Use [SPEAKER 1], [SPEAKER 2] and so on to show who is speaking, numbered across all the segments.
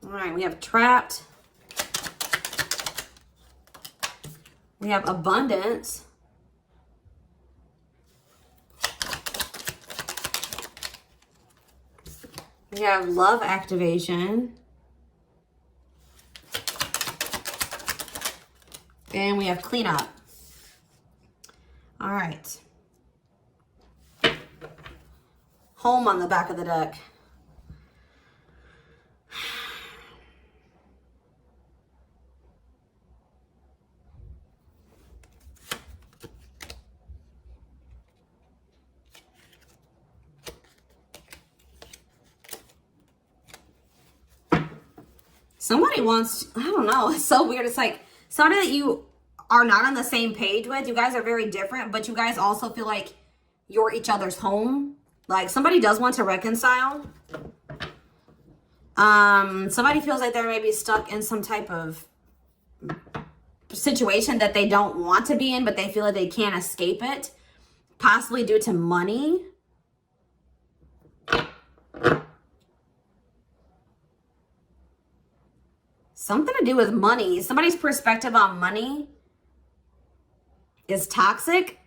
[SPEAKER 1] All right, we have trapped. We have abundance. We have love activation. And we have cleanup. All right. Home on the back of the deck. Somebody wants, I don't know, it's so weird. It's like somebody that you are not on the same page with. You guys are very different, but you guys also feel like you're each other's home. Like somebody does want to reconcile. Somebody feels like they're maybe stuck in some type of situation that they don't want to be in, but they feel like they can't escape it. Possibly due to money. Something to do with money. Somebody's perspective on money is toxic,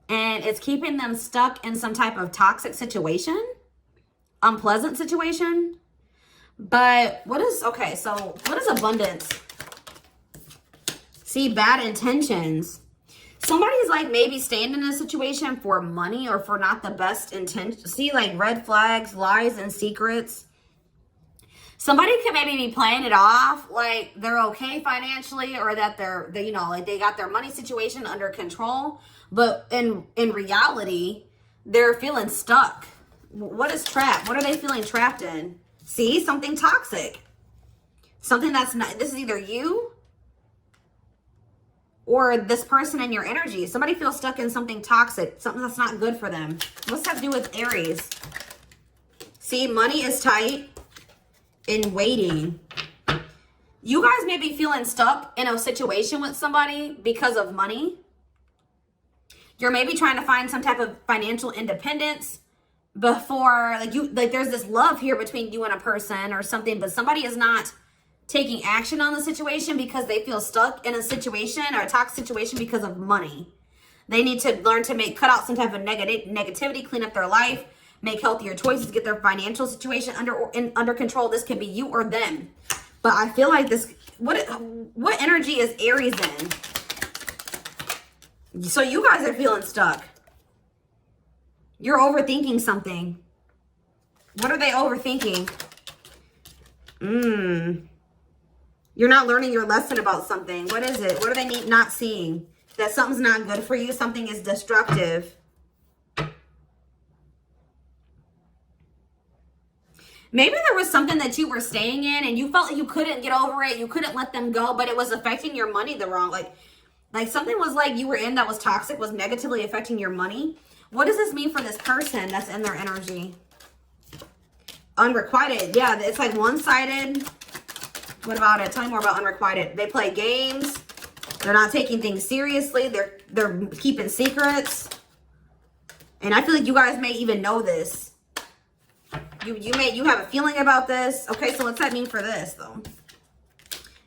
[SPEAKER 1] and it's keeping them stuck in some type of toxic situation, unpleasant situation. But what is, okay, so what is abundance? See, bad intentions. Somebody's like maybe staying in a situation for money or for not the best intention. See, like red flags, lies, and secrets. Somebody could maybe be playing it off like they're okay financially, or that they you know, like they got their money situation under control. But in reality, they're feeling stuck. What is trapped? What are they feeling trapped in? See, something toxic. Something that's not, this is either you or this person in your energy. Somebody feels stuck in something toxic, something that's not good for them. What's that to do with Aries? See, money is tight. In waiting. You guys may be feeling stuck in a situation with somebody because of money. You're maybe trying to find some type of financial independence before, like there's this love here between you and a person or something, but somebody is not taking action on the situation because they feel stuck in a situation or a toxic situation because of money. They need to learn to cut out some type of negativity, clean up their life, make healthier choices, get their financial situation under control. This could be you or them. But I feel like this, what energy is Aries in? So you guys are feeling stuck. You're overthinking something. What are they overthinking? You're not learning your lesson about something. What is it? What are they not seeing? That something's not good for you. Something is destructive. Maybe there was something that you were staying in and you felt like you couldn't get over it. You couldn't let them go, but it was affecting your money the wrong. Like something was like you were in that was toxic, was negatively affecting your money. What does this mean for this person that's in their energy? Unrequited. Yeah, it's like one-sided. What about it? Tell me more about unrequited. They play games. They're not taking things seriously. They're keeping secrets. And I feel like you guys may even know this. You have a feeling about this. Okay, so what's that mean for this though?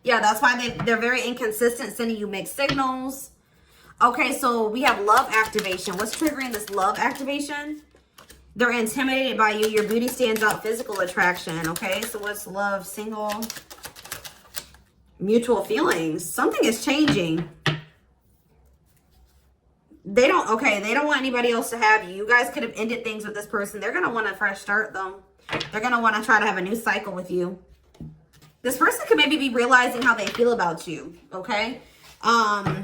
[SPEAKER 1] Yeah, that's why they're very inconsistent, sending you mixed signals. Okay, so we have love activation. What's triggering this love activation? They're intimidated by you. Your beauty stands out, physical attraction. Okay, so what's love? Single. Mutual feelings. Something is changing. They don't want anybody else to have you. You guys could have ended things with this person. They're going to want a fresh start though. They're going to want to try to have a new cycle with you. This person could maybe be realizing how they feel about you. Okay. I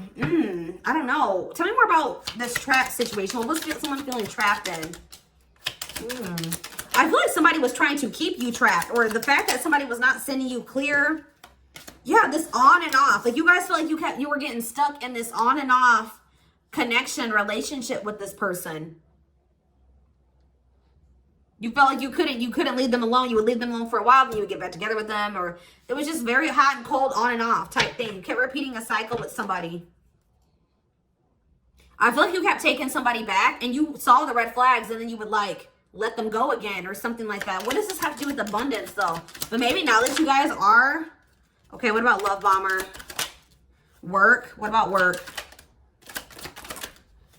[SPEAKER 1] don't know. Tell me more about this trap situation. What was someone feeling trapped in? I feel like somebody was trying to keep you trapped, or the fact that somebody was not sending you clear. Yeah, this on and off. Like you guys feel like you were getting stuck in this on and off connection, relationship with this person. You felt like you couldn't leave them alone. You would leave them alone for a while, then you would get back together with them, or it was just very hot and cold, on and off type thing. You kept repeating a cycle with somebody. I feel like you kept taking somebody back and you saw the red flags, and then you would like let them go again or something like that. What does this have to do with abundance though? But maybe now that you guys are, okay, what about love bomber? Work, what about work?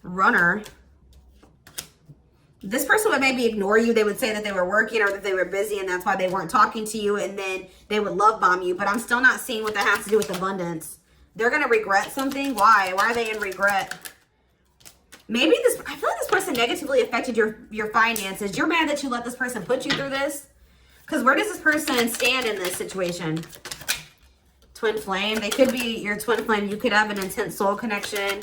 [SPEAKER 1] Runner. This person would maybe ignore you. They would say that they were working or that they were busy and that's why they weren't talking to you, and then they would love bomb you. But I'm still not seeing what that has to do with abundance. They're going to regret something. Why? Why are they in regret? Maybe this, I feel like this person negatively affected your finances. You're mad that you let this person put you through this. Because where does this person stand in this situation? Twin flame. They could be your twin flame. You could have an intense soul connection.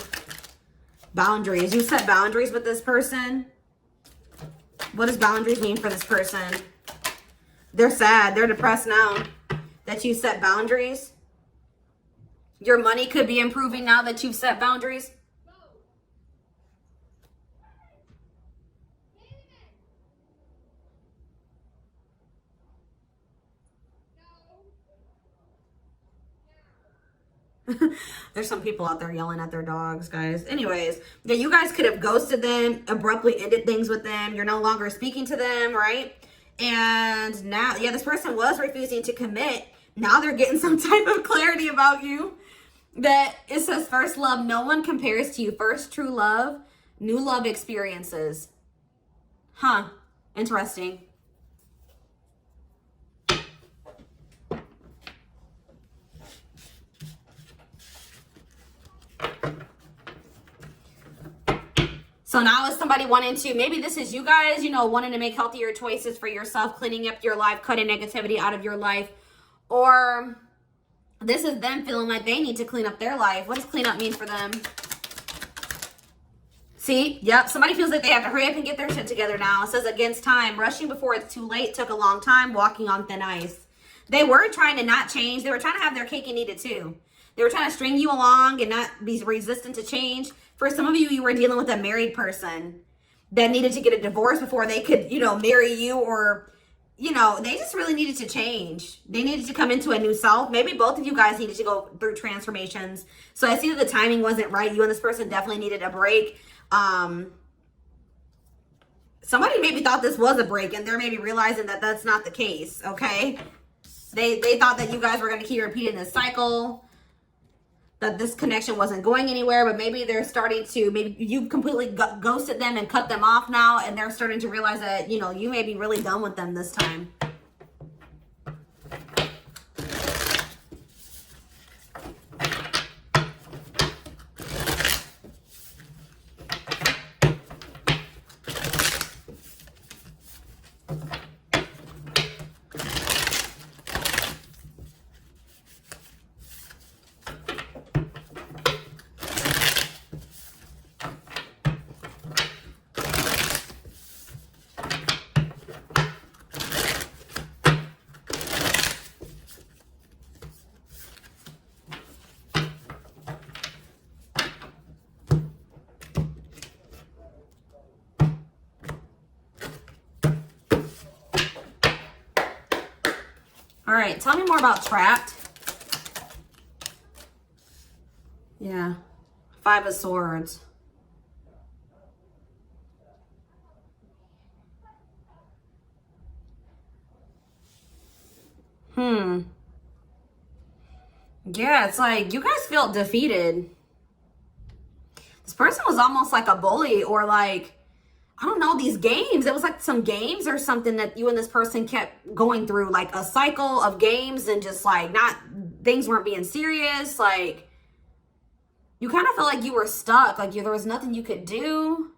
[SPEAKER 1] Boundaries. You set boundaries with this person. What does boundaries mean for this person? They're sad. They're depressed now that you set boundaries. Your money could be improving now that you've set boundaries. There's some people out there yelling at their dogs, guys. Anyways, yeah, you guys could have ghosted them, abruptly ended things with them. You're no longer speaking to them, right? And now, yeah, this person was refusing to commit. Now they're getting some type of clarity about you. That it says first love, no one compares to you. First true love, new love experiences. Huh, interesting. So now is somebody wanting to, maybe this is you guys, you know, wanting to make healthier choices for yourself, cleaning up your life, cutting negativity out of your life. Or this is them feeling like they need to clean up their life. What does clean up mean for them? See? Yep. Somebody feels like they have to hurry up and get their shit together now. It says against time. Rushing before it's too late took a long time. Walking on thin ice. They were trying to not change. They were trying to have their cake and eat it too. They were trying to string you along and not be resistant to change. For some of you, you were dealing with a married person that needed to get a divorce before they could, you know, marry you, or, you know, they just really needed to change. They needed to come into a new self. Maybe both of you guys needed to go through transformations. So I see that the timing wasn't right. You and this person definitely needed a break. Somebody maybe thought this was a break and they're maybe realizing that that's not the case, okay? They thought that you guys were going to keep repeating this cycle, that this connection wasn't going anywhere, but maybe they're starting to, maybe you completely ghosted them and cut them off now, and they're starting to realize that, you know, you may be really done with them this time. All right, tell me more about trapped. Yeah, 5 of Swords. Yeah, it's like you guys felt defeated. This person was almost like a bully, or like, I don't know, these games. It was like some games or something that you and this person kept going through, like a cycle of games, and just like things weren't being serious. Like you kind of felt like you were stuck, like there was nothing you could do.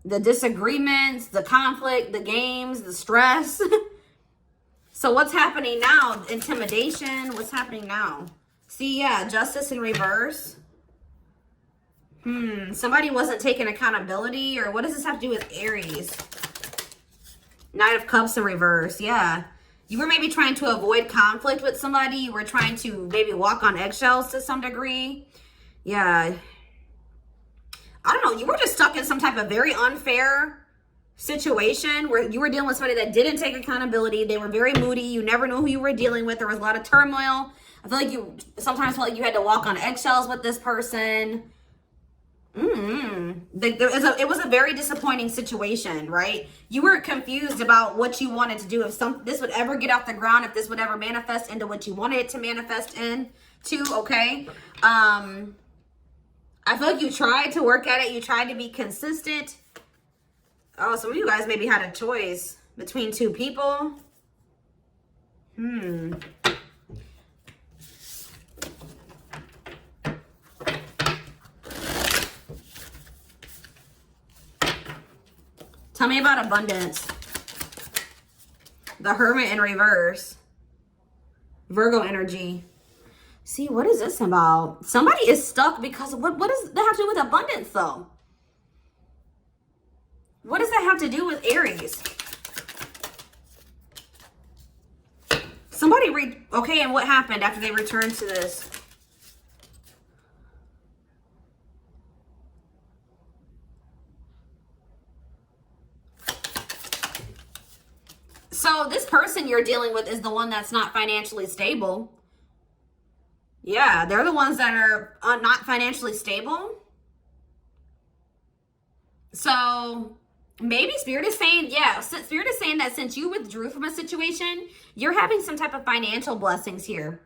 [SPEAKER 1] The disagreements, the conflict, the games, the stress. So what's happening now? Intimidation. What's happening now? See, yeah, justice in reverse. Somebody wasn't taking accountability, or what does this have to do with Aries? Knight of Cups in reverse. Yeah. You were maybe trying to avoid conflict with somebody. You were trying to maybe walk on eggshells to some degree. Yeah. I don't know. You were just stuck in some type of very unfair situation where you were dealing with somebody that didn't take accountability. They were very moody. You never knew who you were dealing with. There was a lot of turmoil. I feel like you sometimes felt like you had to walk on eggshells with this person. It was a very disappointing situation, right? You were confused about what you wanted to do. If this would ever get off the ground, if this would ever manifest into what you wanted it to manifest into, okay? I feel like you tried to work at it. You tried to be consistent. Oh, some of you guys maybe had a choice between two people. Tell me about abundance. The Hermit in reverse. Virgo energy. See, what is this about? Somebody is stuck because what does that have to do with abundance, though? What does that have to do with Aries? Somebody okay, and what happened after they returned to this? So this person you're dealing with is the one that's not financially stable. Yeah, they're the ones that are not financially stable. So maybe Spirit is saying, yeah, Spirit is saying that since you withdrew from a situation, you're having some type of financial blessings here.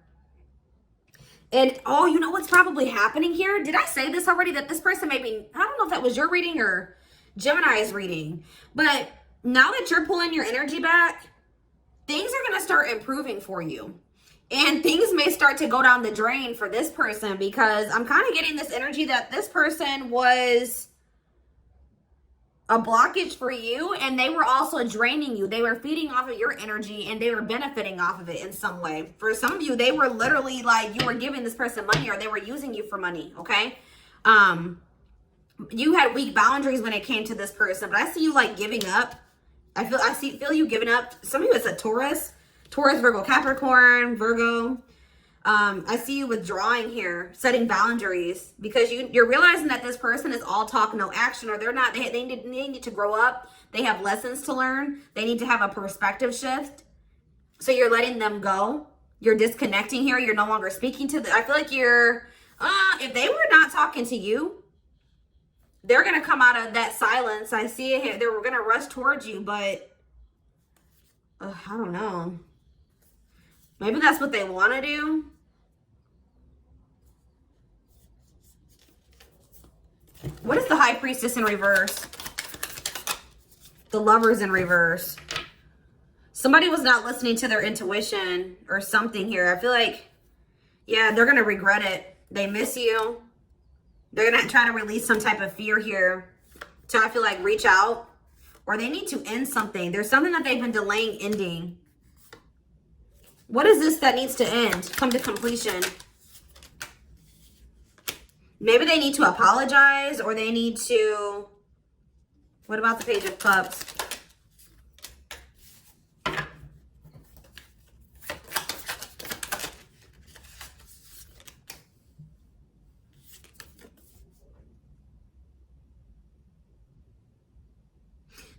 [SPEAKER 1] And, oh, you know what's probably happening here? Did I say this already? That this person maybe, I don't know if that was your reading or Gemini's reading. But now that you're pulling your energy back, things are going to start improving for you. And things may start to go down the drain for this person, because I'm kind of getting this energy that this person was a blockage for you, and they were also draining you. They were feeding off of your energy, and they were benefiting off of it in some way. For some of you, they were literally like, you were giving this person money, or they were using you for money, okay? You had weak boundaries when it came to this person, but I see you like giving up. I feel you giving up. Some of you, it's a Taurus, Virgo, Capricorn, Virgo. I see you withdrawing here, setting boundaries, because you're realizing that this person is all talk, no action, or they're not. They need to grow up. They have lessons to learn. They need to have a perspective shift. So you're letting them go. You're disconnecting here. You're no longer speaking to them. I feel like you're, if they were not talking to you, they're going to come out of that silence. I see it here. They're going to rush towards you, but I don't know. Maybe that's what they want to do. What is the High Priestess in reverse? The Lovers in reverse. Somebody was not listening to their intuition or something here. I feel like, yeah, they're going to regret it. They miss you. They're going to try to release some type of fear here to, I feel like, reach out. Or they need to end something. There's something that they've been delaying ending. What is this that needs to end? Come to completion. Maybe they need to apologize, or they need to... What about the Page of Cups?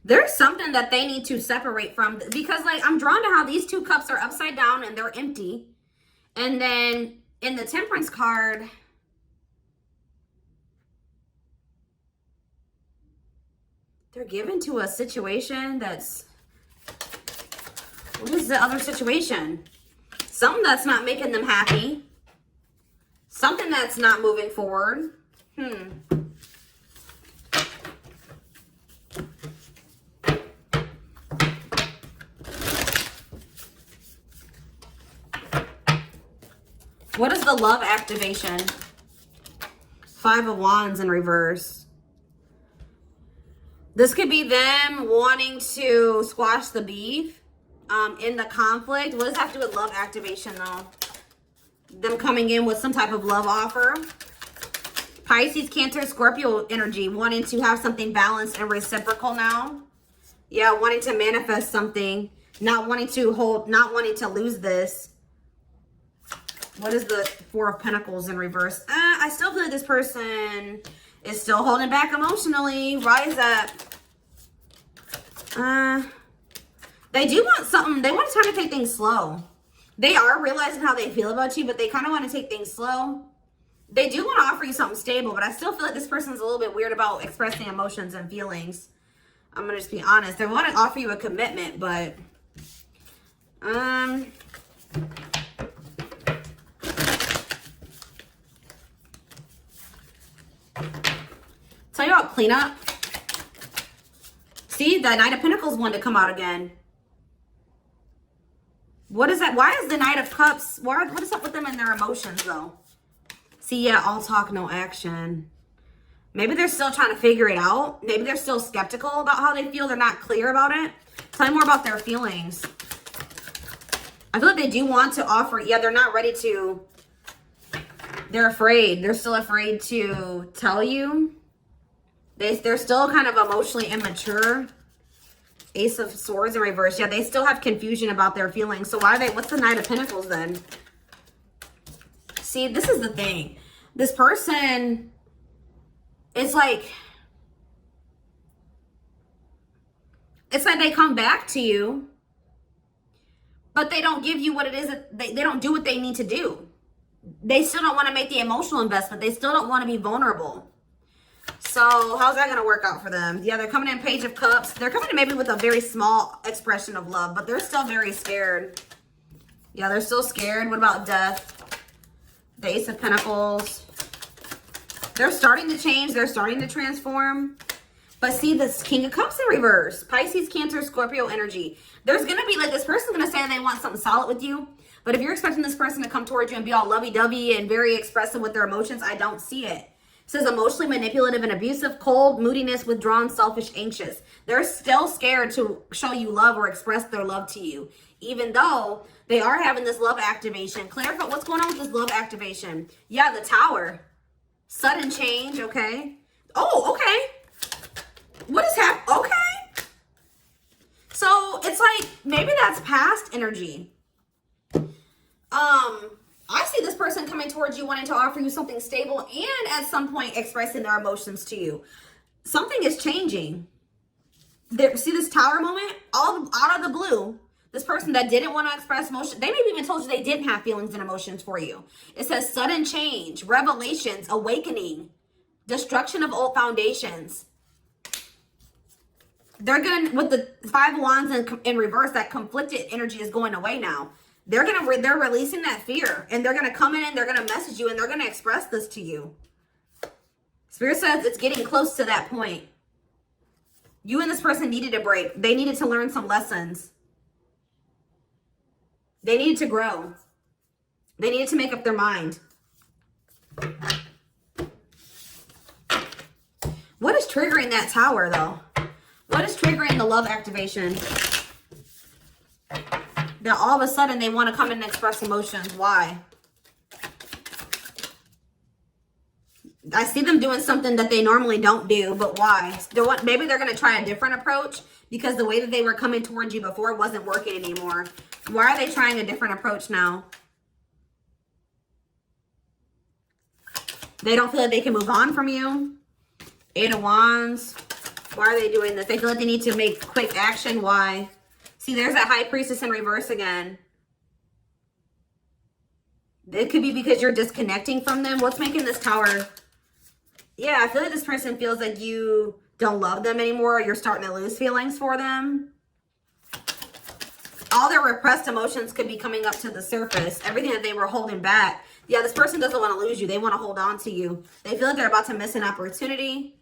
[SPEAKER 1] There's something that they need to separate from, because like I'm drawn to how these two cups are upside down and they're empty. And then in the Temperance card, they're given to a situation that's, what is the other situation? Something that's not making them happy. Something that's not moving forward. What is the love activation? Five of Wands in reverse. This could be them wanting to squash the beef in the conflict. What does that have to do with love activation, though? Them coming in with some type of love offer. Pisces, Cancer, Scorpio energy, wanting to have something balanced and reciprocal now. Yeah, wanting to manifest something. Not wanting to hold, not wanting to lose this. What is the Four of Pentacles in reverse? I still feel like this person is still holding back emotionally. Rise up. They do want something. They want time to take things slow. They are realizing how they feel about you, but they kind of want to take things slow. They do want to offer you something stable, but I still feel like this person's a little bit weird about expressing emotions and feelings. I'm going to just be honest. They want to offer you a commitment, but... Tell you about cleanup. See, that Knight of Pentacles wanted to come out again. What is that? Why is the Knight of Cups? What is up with them and their emotions, though? See, yeah, all talk, no action. Maybe they're still trying to figure it out. Maybe they're still skeptical about how they feel. They're not clear about it. Tell me more about their feelings. I feel like they do want to offer. Yeah, they're not ready to. They're afraid. They're still afraid to tell you. They're still kind of emotionally immature. Ace of Swords in reverse. Yeah, they still have confusion about their feelings. So why are they, what's the Knight of Pentacles then? See, this is the thing. This person is like, it's like they come back to you, but they don't give you what it is that they don't do what they need to do. They still don't want to make the emotional investment. They still don't want to be vulnerable. So how's that going to work out for them? Yeah, they're coming in Page of Cups. They're coming in maybe with a very small expression of love, but they're still very scared. Yeah, they're still scared. What about Death? The Ace of Pentacles. They're starting to change. They're starting to transform. But see, this King of Cups in reverse. Pisces, Cancer, Scorpio energy. There's going to be like, this person's going to say they want something solid with you. But if you're expecting this person to come towards you and be all lovey-dovey and very expressive with their emotions, I don't see it. It says emotionally manipulative and abusive, cold, moodiness, withdrawn, selfish, anxious. They're still scared to show you love or express their love to you, even though they are having this love activation. Clarify what's going on with this love activation. Yeah, the Tower. Sudden change, okay. Oh, okay. What is happening? Okay. So it's like, maybe that's past energy. I see this person coming towards you wanting to offer you something stable and at some point expressing their emotions to you. Something is changing. See this Tower moment? All out of the blue. This person that didn't want to express emotion, they maybe even told you they didn't have feelings and emotions for you. It says sudden change, revelations, awakening, destruction of old foundations. They're going to, with the Five of Wands in reverse, that conflicted energy is going away now. They're releasing that fear, and they're going to come in and they're going to message you and they're going to express this to you. Spirit says it's getting close to that point. You and this person needed a break. They needed to learn some lessons. They needed to grow. They needed to make up their mind. What is triggering that Tower, though? What is triggering the love activation? That all of a sudden they want to come in and express emotions. Why? I see them doing something that they normally don't do, but why? Maybe they're going to try a different approach because the way that they were coming towards you before wasn't working anymore. Why are they trying a different approach now? They don't feel like they can move on from you. Eight of Wands. Why are they doing this? They feel like they need to make quick action. Why? See, there's that High Priestess in reverse again. It could be because you're disconnecting from them. What's making this Tower? Yeah, I feel like this person feels like you don't love them anymore. Or you're starting to lose feelings for them. All their repressed emotions could be coming up to the surface. Everything that they were holding back. Yeah, this person doesn't want to lose you. They want to hold on to you. They feel like they're about to miss an opportunity.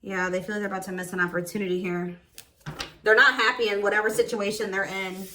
[SPEAKER 1] Yeah, they feel like they're about to miss an opportunity here. They're not happy in whatever situation they're in.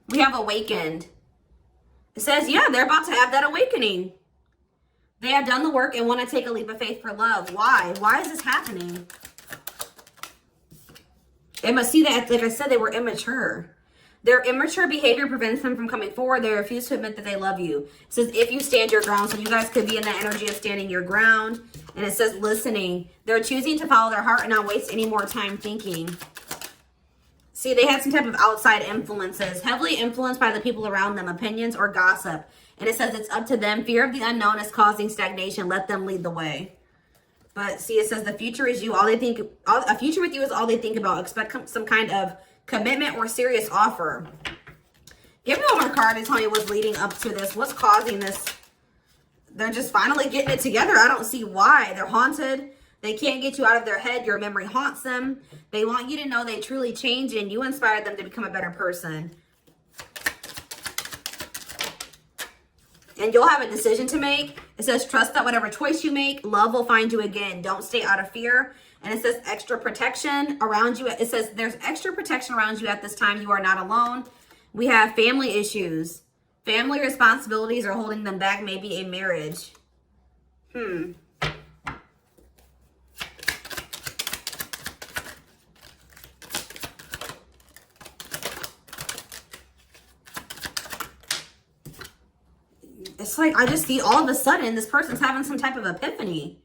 [SPEAKER 1] We have awakened. It says, yeah, they're about to have that awakening. They have done the work and want to take a leap of faith for love. Why? Why is this happening? They must see that, like I said, they were immature. Their immature behavior prevents them from coming forward. They refuse to admit that they love you. It says, if you stand your ground. So you guys could be in that energy of standing your ground. And it says, listening. They're choosing to follow their heart and not waste any more time thinking. See, they had some type of outside influences, heavily influenced by the people around them, opinions or gossip. And it says it's up to them. Fear of the unknown is causing stagnation. Let them lead the way. But see, it says the future is you. A future with you is all they think about. Expect some kind of commitment or serious offer. Give me one more card and tell me what's leading up to this. What's causing this? They're just finally getting it together. I don't see why. They're haunted. They can't get you out of their head. Your memory haunts them. They want you to know they truly changed and you inspired them to become a better person. And you'll have a decision to make. It says, trust that whatever choice you make, love will find you again. Don't stay out of fear. And it says extra protection around you. It says there's extra protection around you at this time. You are not alone. We have family issues. Family responsibilities are holding them back. Maybe a marriage. It's like I just see all of a sudden this person's having some type of epiphany.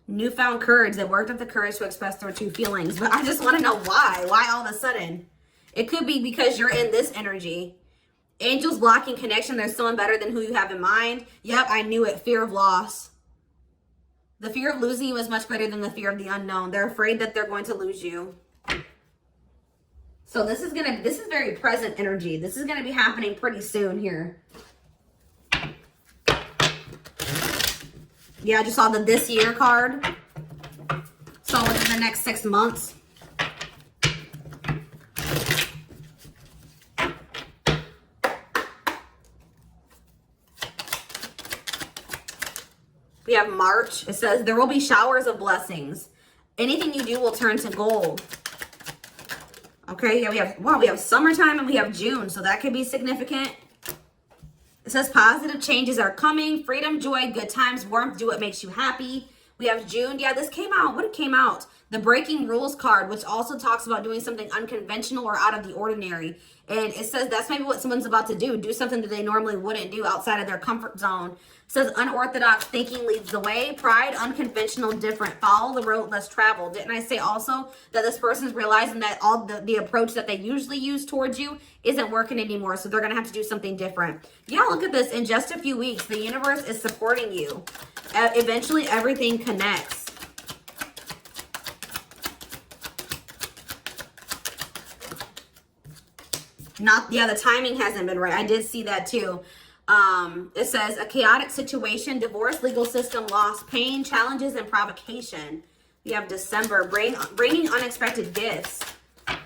[SPEAKER 1] Newfound courage. They worked up the courage to express their true feelings. But I just want to know why. Why all of a sudden? It could be because you're in this energy. Angels blocking connection. There's someone better than who you have in mind. Yep, I knew it. Fear of loss. The fear of losing you is much greater than the fear of the unknown. They're afraid that they're going to lose you. So this is very present energy. This is gonna be happening pretty soon here. Yeah, I just saw the this year card. So within the next 6 months. We have March. It says there will be showers of blessings. Anything you do will turn to gold. Okay, yeah, we have summertime and we have June, so that could be significant. It says positive changes are coming. Freedom, joy, good times, warmth, do what makes you happy. We have June. Yeah, this came out. What came out? The breaking rules card, which also talks about doing something unconventional or out of the ordinary. And it says that's maybe what someone's about to do. Do something that they normally wouldn't do outside of their comfort zone. It says unorthodox thinking leads the way. Pride, unconventional, different. Follow the road less traveled. Didn't I say also that this person's realizing that all the approach that they usually use towards you isn't working anymore. So they're going to have to do something different. Yeah, look at this. In just a few weeks, the universe is supporting you. Eventually, everything connects. The timing hasn't been right. I did see that too. It says a chaotic situation, divorce, legal system, loss, pain, challenges, and provocation. We have December, bringing unexpected gifts.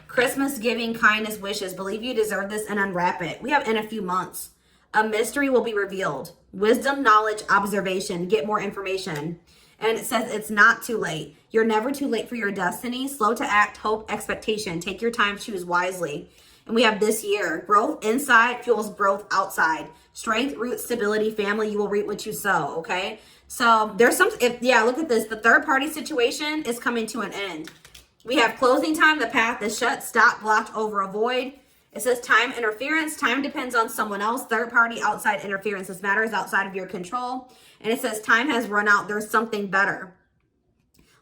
[SPEAKER 1] Christmas, giving, kindness, wishes. Believe you deserve this and unwrap it. We have in a few months. A mystery will be revealed. Wisdom, knowledge, observation. Get more information. And it says it's not too late. You're never too late for your destiny. Slow to act, hope, expectation. Take your time, choose wisely. And we have this year. Growth inside fuels growth outside. Strength, roots, stability, family. You will reap what you sow, okay? So there's look at this. The third party situation is coming to an end. We have closing time. The path is shut, stopped, blocked, over, avoid. It says time interference. Time depends on someone else. Third party outside interference. This matter is outside of your control. And it says time has run out. There's something better.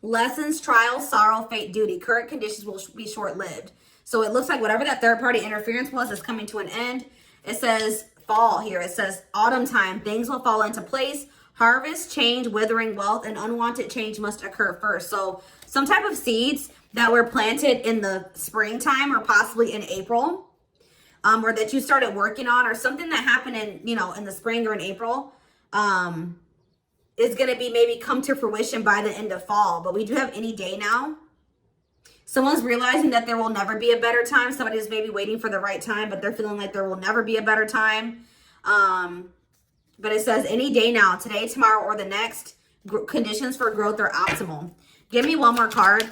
[SPEAKER 1] Lessons, trials, sorrow, fate, duty. Current conditions will be short-lived. So it looks like whatever that third party interference was is coming to an end. It says fall here. It says autumn time. Things will fall into place. Harvest, change, withering, wealth, and unwanted change must occur first. So some type of seeds that were planted in the springtime or possibly in April, or that you started working on, or something that happened in the spring or in April, is going to be maybe come to fruition by the end of fall. But we do have any day now. Someone's realizing that there will never be a better time. Somebody's maybe waiting for the right time, but they're feeling like there will never be a better time. But it says any day now, today, tomorrow, or the next, conditions for growth are optimal. Give me one more card.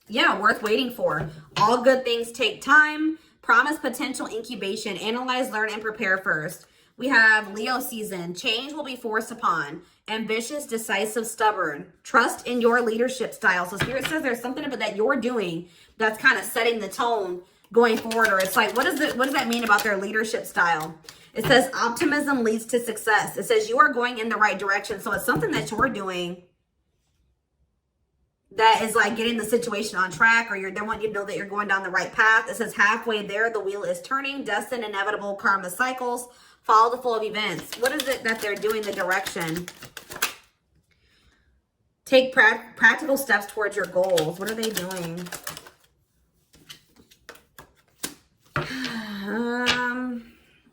[SPEAKER 1] Yeah, worth waiting for. All good things take time. Promise potential incubation. Analyze, learn, and prepare first. We have Leo season. Change will be forced upon. Ambitious, decisive, stubborn. Trust in your leadership style. So Spirit says there's something about that you're doing that's kind of setting the tone going forward. Or it's like, what does that mean about their leadership style? It says optimism leads to success. It says you are going in the right direction. So it's something that you're doing that is like getting the situation on track, or they want you to know that you're going down the right path. It says halfway there, the wheel is turning, destined, inevitable, karma cycles, follow the flow of events. What is it that they're doing, the direction? Take practical steps towards your goals. What are they doing?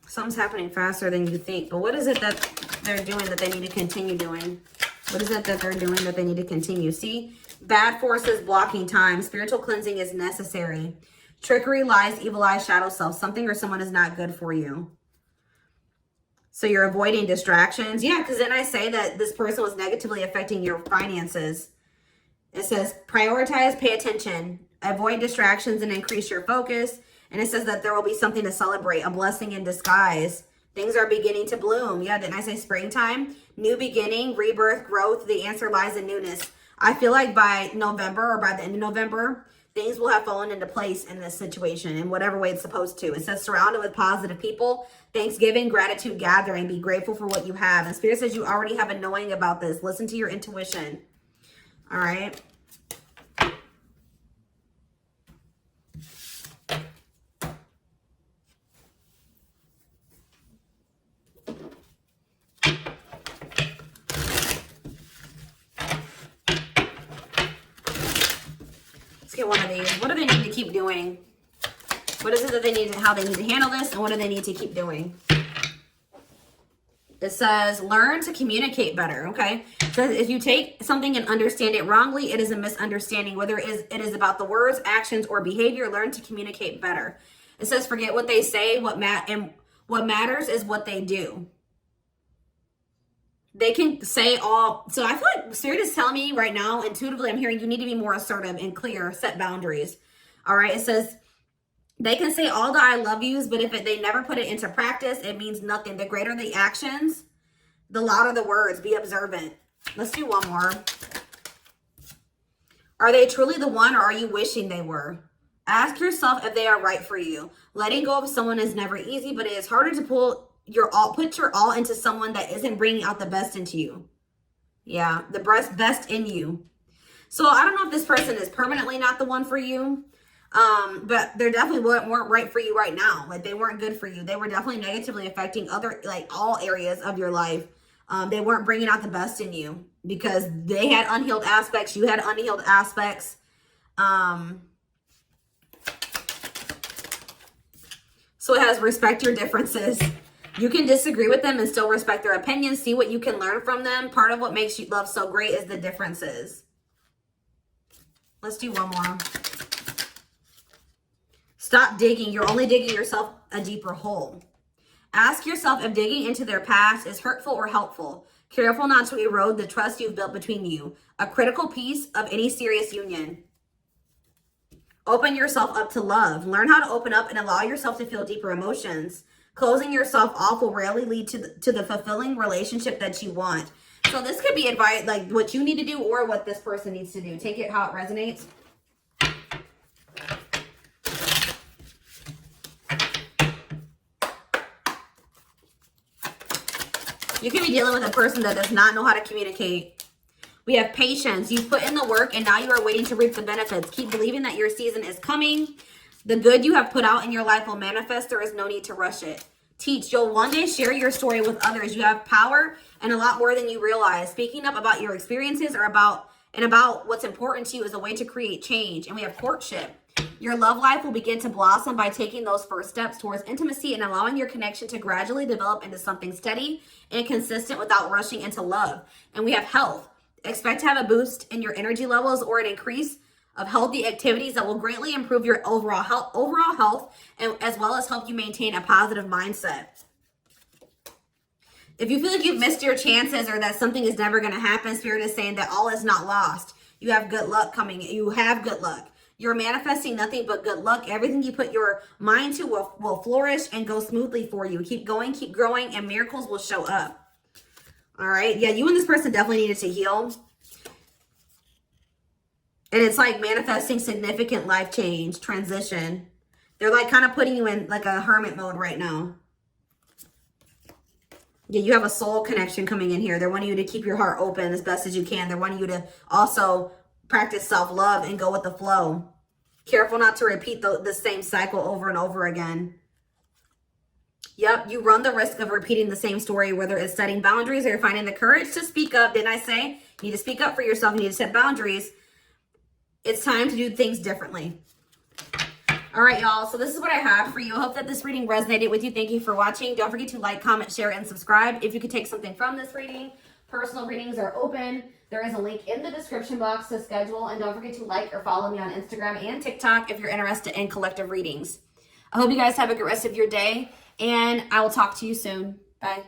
[SPEAKER 1] Something's happening faster than you think. But what is it that they're doing that they need to continue doing? What is it that they're doing that they need to continue? See? Bad forces blocking time. Spiritual cleansing is necessary. Trickery, lies, evil eyes, shadow self. Something or someone is not good for you. So you're avoiding distractions. Yeah, because then I say that this person was negatively affecting your finances. It says prioritize, pay attention, avoid distractions, and increase your focus. And it says that there will be something to celebrate, a blessing in disguise. Things are beginning to bloom. Yeah, didn't I say springtime? New beginning, rebirth, growth. The answer lies in newness. I feel like by November or by the end of November, things will have fallen into place in this situation in whatever way it's supposed to. It says surrounded with positive people, Thanksgiving, gratitude gathering, be grateful for what you have. And Spirit says you already have a knowing about this. Listen to your intuition. All right. Let's get one of these. What do they need to keep doing? What is it that they need, how they need to handle this, and what do they need to keep doing? It says, learn to communicate better, okay? So if you take something and understand it wrongly, it is a misunderstanding. Whether it is about the words, actions, or behavior, learn to communicate better. It says, forget what they say, what matters is what they do. They can say all, so I feel like Spirit is telling me right now, intuitively, I'm hearing you need to be more assertive and clear, set boundaries. All right, it says, they can say all the I love yous, but if they never put it into practice, it means nothing. The greater the actions, the louder the words. Be observant. Let's do one more. Are they truly the one, or are you wishing they were? Ask yourself if they are right for you. Letting go of someone is never easy, but it is harder to put your all into someone that isn't bringing out the best into you. Yeah, the best in you. So I don't know if this person is permanently not the one for you. But they definitely weren't right for you right now. Like, they weren't good for you. They were definitely negatively affecting all areas of your life. They weren't bringing out the best in you because they had unhealed aspects. You had unhealed aspects. So it has respect your differences. You can disagree with them and still respect their opinions. See what you can learn from them. Part of what makes you love so great is the differences. Let's do one more. Stop digging. You're only digging yourself a deeper hole. Ask yourself if digging into their past is hurtful or helpful. Careful not to erode the trust you've built between you. A critical piece of any serious union. Open yourself up to love. Learn how to open up and allow yourself to feel deeper emotions. Closing yourself off will rarely lead to the fulfilling relationship that you want. So this could be advice, like what you need to do or what this person needs to do. Take it how it resonates. You can be dealing with a person that does not know how to communicate. We have patience. You've put in the work and now you are waiting to reap the benefits. Keep believing that your season is coming. The good you have put out in your life will manifest. There is no need to rush it. Teach. You'll one day share your story with others. You have power and a lot more than you realize. Speaking up about your experiences or about what's important to you is a way to create change. And we have courtship. Your love life will begin to blossom by taking those first steps towards intimacy and allowing your connection to gradually develop into something steady and consistent without rushing into love. And we have health. Expect to have a boost in your energy levels or an increase of healthy activities that will greatly improve your overall health and as well as help you maintain a positive mindset. If you feel like you've missed your chances or that something is never going to happen, Spirit is saying that all is not lost. You have good luck coming. You have good luck. You're manifesting nothing but good luck. Everything you put your mind to will flourish and go smoothly for you. Keep going, keep growing, and miracles will show up. All right. Yeah, you and this person definitely needed to heal. And it's like manifesting significant life change, transition. They're like kind of putting you in like a hermit mode right now. Yeah, you have a soul connection coming in here. They're wanting you to keep your heart open as best as you can. They're wanting you to also practice self-love and go with the flow. Careful not to repeat the same cycle over and over again. Yep, you run the risk of repeating the same story, whether it's setting boundaries or you're finding the courage to speak up. Didn't I say? You need to speak up for yourself. You need to set boundaries. It's time to do things differently. All right, y'all. So this is what I have for you. I hope that this reading resonated with you. Thank you for watching. Don't forget to like, comment, share, and subscribe. If you could take something from this reading, personal readings are open. There is a link in the description box to schedule. And don't forget to like or follow me on Instagram and TikTok if you're interested in collective readings. I hope you guys have a good rest of your day. And I will talk to you soon. Bye.